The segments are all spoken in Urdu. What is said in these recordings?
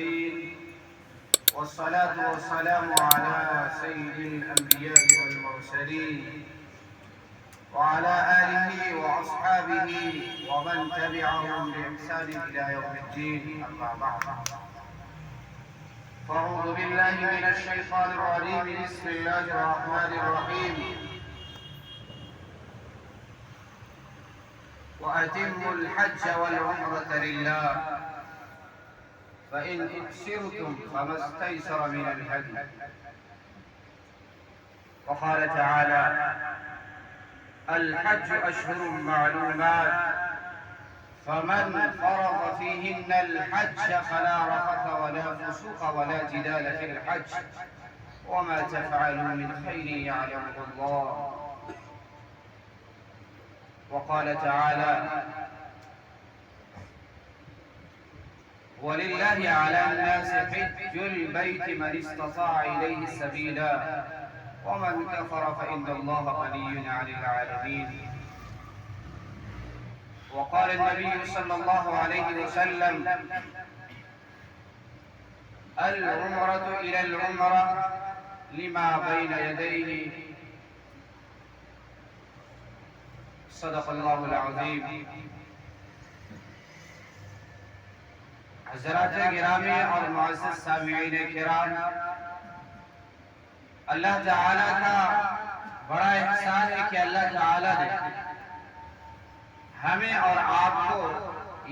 المتقين والصلاة والسلام على سيد الأنبياء والمرسلين وعلى آله وأصحابه ومن تبعهم بإحسان إلى يوم الدين. أما بعد، فأعوذ بالله من الشيطان الرجيم. بسم الله الرحمن الرحيم. وأتموا الحج والعمرة لله فإن أحسرتم فما استيسر من الهدي. وقال تعالى: الحج أشهر معلومات فمن فرض فيهن الحج فلا رفث ولا فسوق ولا جدال في الحج وما تفعلوا من خير يعلمه الله. وقال تعالى: ولله على الناس حج البيت من استطاع إليه سبيلا ومن كفر فإن الله غني عن العالمين. وقال النبي صلى الله عليه وسلم: العمرة إلى العمرة لما بين يديه. صدق اللہ العظیم. حضرات گرامی اور معزز سامعین کرام، اللہ تعالیٰ کا بڑا احسان ہے کہ اللہ تعالیٰ نے ہمیں اور آپ کو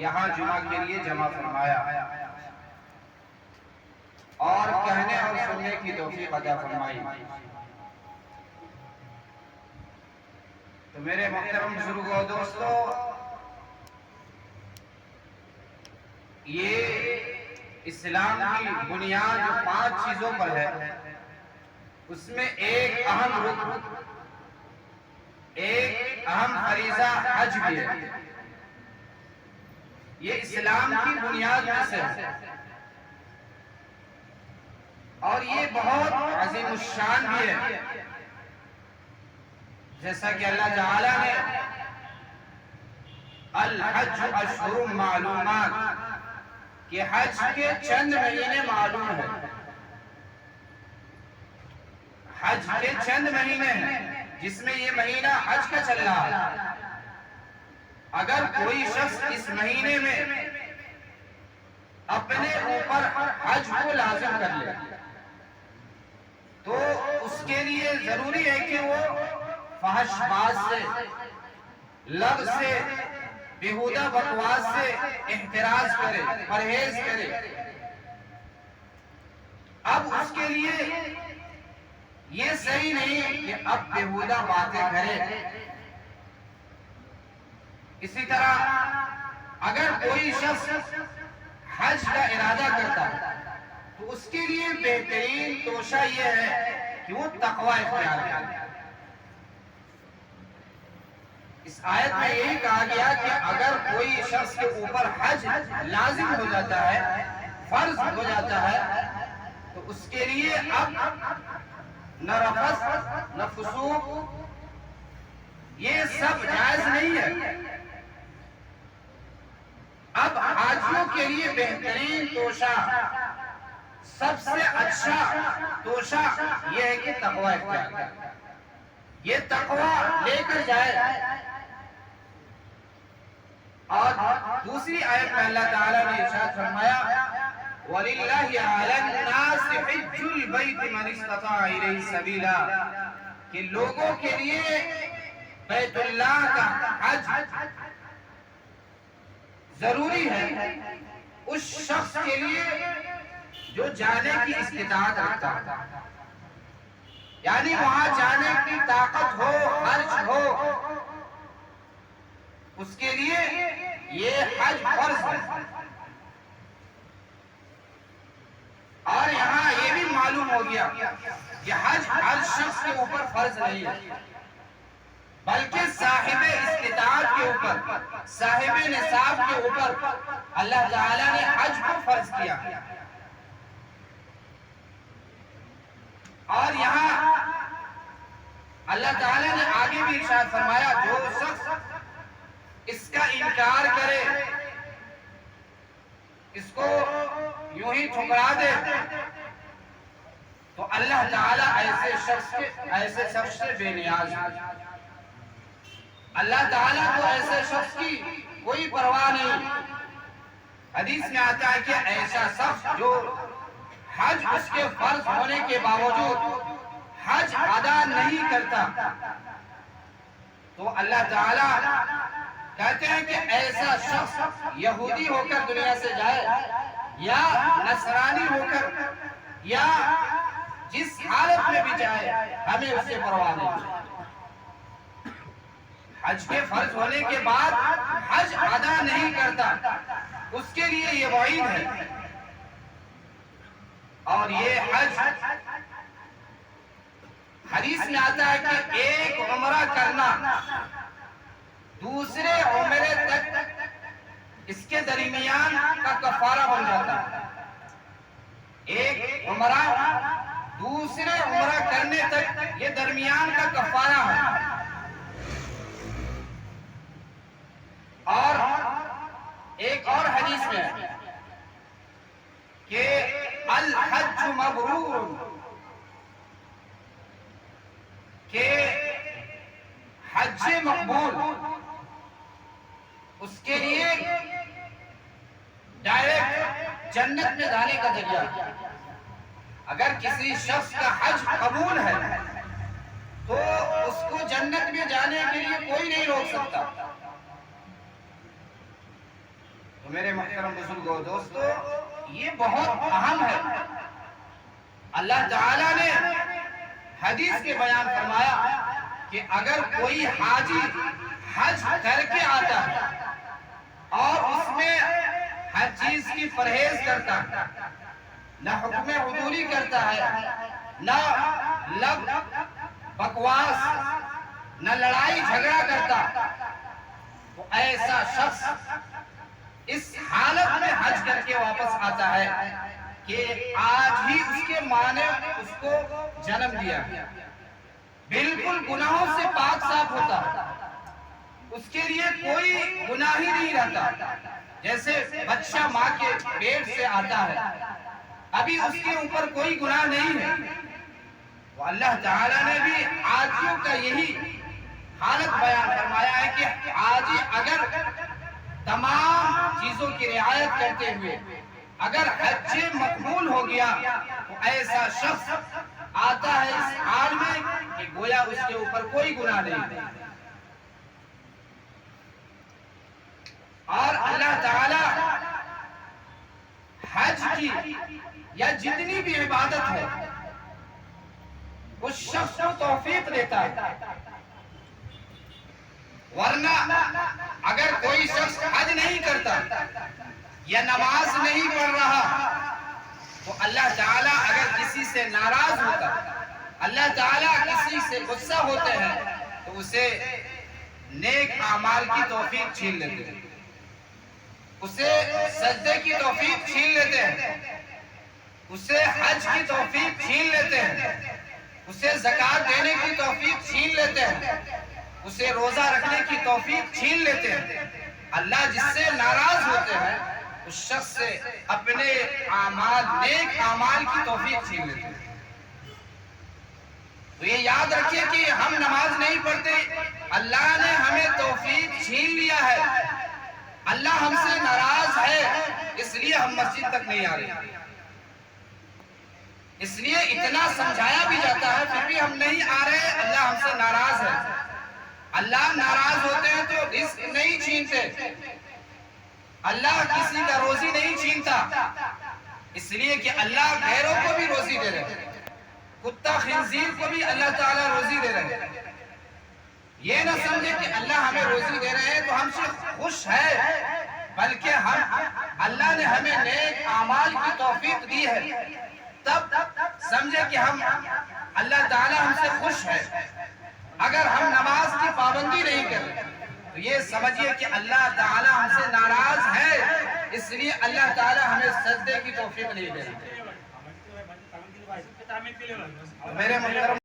یہاں جمعہ کے لیے جمع فرمایا اور کہنے اور سننے کی توفیق عطا فرمائی. تو میرے محترم بزرگوں دوستو، یہ اسلام کی بنیاد جو 5 چیزوں پر ہے، اس میں ایک اہم رکن، ایک اہم فریضہ حج بھی ہے. یہ اسلام کی بنیاد میں سے ہے اور یہ بہت عظیم الشان بھی ہے. جیسا کہ اللہ تعالیٰ نے الحج اشہر معلومات کہ حج کے چند مہینے معلوم ہیں. حج کے چند مہینے ہیں جس میں یہ مہینہ حج کا چل رہا ہے. اگر کوئی شخص اس مہینے میں اپنے اوپر حج کو لازم کر لے تو اس کے لیے ضروری ہے کہ وہ فحش باز سے، لغو سے، بیہودہ بکواس سے احتراز کرے، پرہیز کرے. اب اس کے لیے یہ صحیح نہیں کہ اب بیہودہ باتیں کرے. اسی طرح اگر کوئی شخص حج کا ارادہ کرتا ہے تو اس کے لیے بہترین توشہ یہ ہے کہ وہ تقوی اختیار کرے. اس آیت میں یہی کہا گیا کہ اگر کوئی شخص کے اوپر حج لازم ہو جاتا ہے، فرض ہو جاتا ہے، تو اس کے لیے اب نہ رفث نہ فسوق یہ سب جائز نہیں ہے. اب حاجیوں کے لیے بہترین توشہ، سب سے اچھا توشہ یہ ہے کہ تقوی اختیار کرے. یہ تقوی لے کر جائے. اور دوسری آیت میں اللہ تعالیٰ نے ارشاد فرمایا: وَلِلَّهِ عَلَى النَّاسِ حِجُّ الْبَيْتِ مَنِ اسْتَطَاعَ إِلَيْهِ سَبِيلًا کہ لوگوں کے لیے بیت اللہ کا حج ضروری ہے اس شخص کے لیے جو جانے کی استطاعت رکھتا ہے، یعنی وہاں جانے کی طاقت ہو، خرچ ہو. اس کے لیے یہ حج فرض ہے. اور یہاں یہ بھی معلوم ہو گیا کہ حج ہر شخص کے اوپر فرض نہیں ہے، بلکہ صاحب استطاعت کے اوپر، صاحب نصاب کے اوپر اللہ تعالیٰ نے حج کو فرض کیا. اور یہاں اللہ تعالیٰ نے آگے بھی ارشاد فرمایا: جو شخص اس کا انکار کرے، اس کو یوں ہی ٹھکرا دے تو اللہ تعالیٰ ایسے شخص سے بے نیاز ہے۔ اللہ تعالیٰ کو ایسے شخص کی کوئی پرواہ نہیں۔ حدیث میں آتا ہے کہ ایسا شخص جو حج اس کے فرض ہونے کے باوجود حج ادا نہیں کرتا تو اللہ تعالیٰ کہتے ہیں کہ ایسا شخص یہودی ہو کر دنیا سے جائے یا نصرانی ہو کر یا جس حالت میں بھی جائے ہمیں اس سے پرواہ نہیں۔ حج کے فرض ہونے کے بعد حج ادا نہیں کرتا اس کے لیے یہ وعید ہے۔ اور یہ حج حدیث میں آتا ہے کہ ایک عمرہ کرنا دوسرے عمرے تک اس کے درمیان کا کفارہ بن جاتا ہے۔ ایک عمرہ دوسرے عمرہ کرنے تک یہ درمیان کا کفارہ ہے۔ اور ایک اور حدیث میں ہے کہ الحج مبرور، کہ حج مقبول اس کے لیے ڈائریکٹ جنت میں جانے کا ذریعہ۔ اگر کسی شخص کا حج قبول ہے تو اس کو جنت میں جانے کے لیے کوئی نہیں روک سکتا۔ تو میرے محترم بزرگوں، دوستو، یہ بہت اہم ہے۔ اللہ تعالیٰ نے حدیث کے بیان فرمایا کہ اگر کوئی حاجی حج کر کے آتا ہے اور اس میں ہر چیز کی پرہیز کرتا ہے، نہ حکم عدولی کرتا ہے، نہ لب بکواس، نہ لڑائی جھگڑا کرتا، تو ایسا شخص اس حالت میں حج کر کے واپس آتا ہے کہ آج ہی اس کے ماں نے اس کو جنم دیا، بالکل گناہوں سے پاک صاف ہوتا، اس کے لیے کوئی گناہ ہی نہیں رہتا۔ جیسے بچہ ماں کے پیٹ سے آتا ہے، ابھی اس کے اوپر کوئی گناہ نہیں ہے۔ وہ اللہ تعالیٰ نے بھی حاجیوں کا یہی حالت بیان فرمایا ہے کہ حاجی اگر تمام چیزوں کی رعایت کرتے ہوئے اگر حج مقبول ہو گیا تو ایسا شخص آتا ہے اس حال میں کہ گویا اس کے اوپر کوئی گناہ نہیں۔ اور اللہ تعالی حج کی یا جتنی بھی عبادت ہے اس شخص کو توفیق دیتا ہے۔ ورنہ اگر کوئی شخص حج نہیں کرتا یا نماز نہیں پڑھ رہا تو اللہ تعالیٰ اگر کسی سے ناراض ہوتا، اللہ تعالیٰ کسی سے غصہ ہوتے ہیں تو اسے نیک اعمال کی توفیق چھین لیتے ہیں، اسے سجدے کی توفیق چھین لیتے ہیں، اسے حج کی توفیق چھین لیتے ہیں، اسے زکوٰۃ دینے کی توفیق چھین لیتے ہیں، اسے روزہ رکھنے کی توفیق چھین لیتے ہیں۔ اللہ جس سے ناراض ہوتے ہیں اس شخص سے اپنے اعمال، نیک اعمال کی توفیق چھین لیتے ہیں۔ تو یہ یاد رکھیے کہ ہم نماز نہیں پڑھتے، اللہ نے ہمیں توفیق چھین لیا ہے، اللہ ہم سے ناراض ہے، اس لیے ہم مسجد تک نہیں آ رہے، اس لیے اتنا سمجھایا بھی جاتا ہے پھر بھی ہم نہیں آ رہے، اللہ ہم سے ناراض ہے۔ اللہ ناراض ہوتے ہیں تو رزق نہیں چھینتے، اللہ کسی کا روزی نہیں چھینتا، اس لیے کہ اللہ غیروں کو بھی روزی دے رہے ہیں، کتا خنزیر کو بھی اللہ تعالیٰ روزی دے رہے ہیں۔ یہ نہ سمجھے کہ اللہ ہمیں روزی دے رہے ہیں تو ہم سے خوش ہے، بلکہ اللہ نے ہمیں نیک اعمال کی توفیق دی ہے، تب سمجھے کہ اللہ تعالیٰ ہم سے خوش ہے۔ اگر ہم نماز کی پابندی نہیں کریں تو یہ سمجھیے کہ اللہ تعالیٰ ہم سے ناراض ہے، اس لیے اللہ تعالیٰ ہمیں سجدے کی توفیق نہیں دے رہا۔ میرے محترم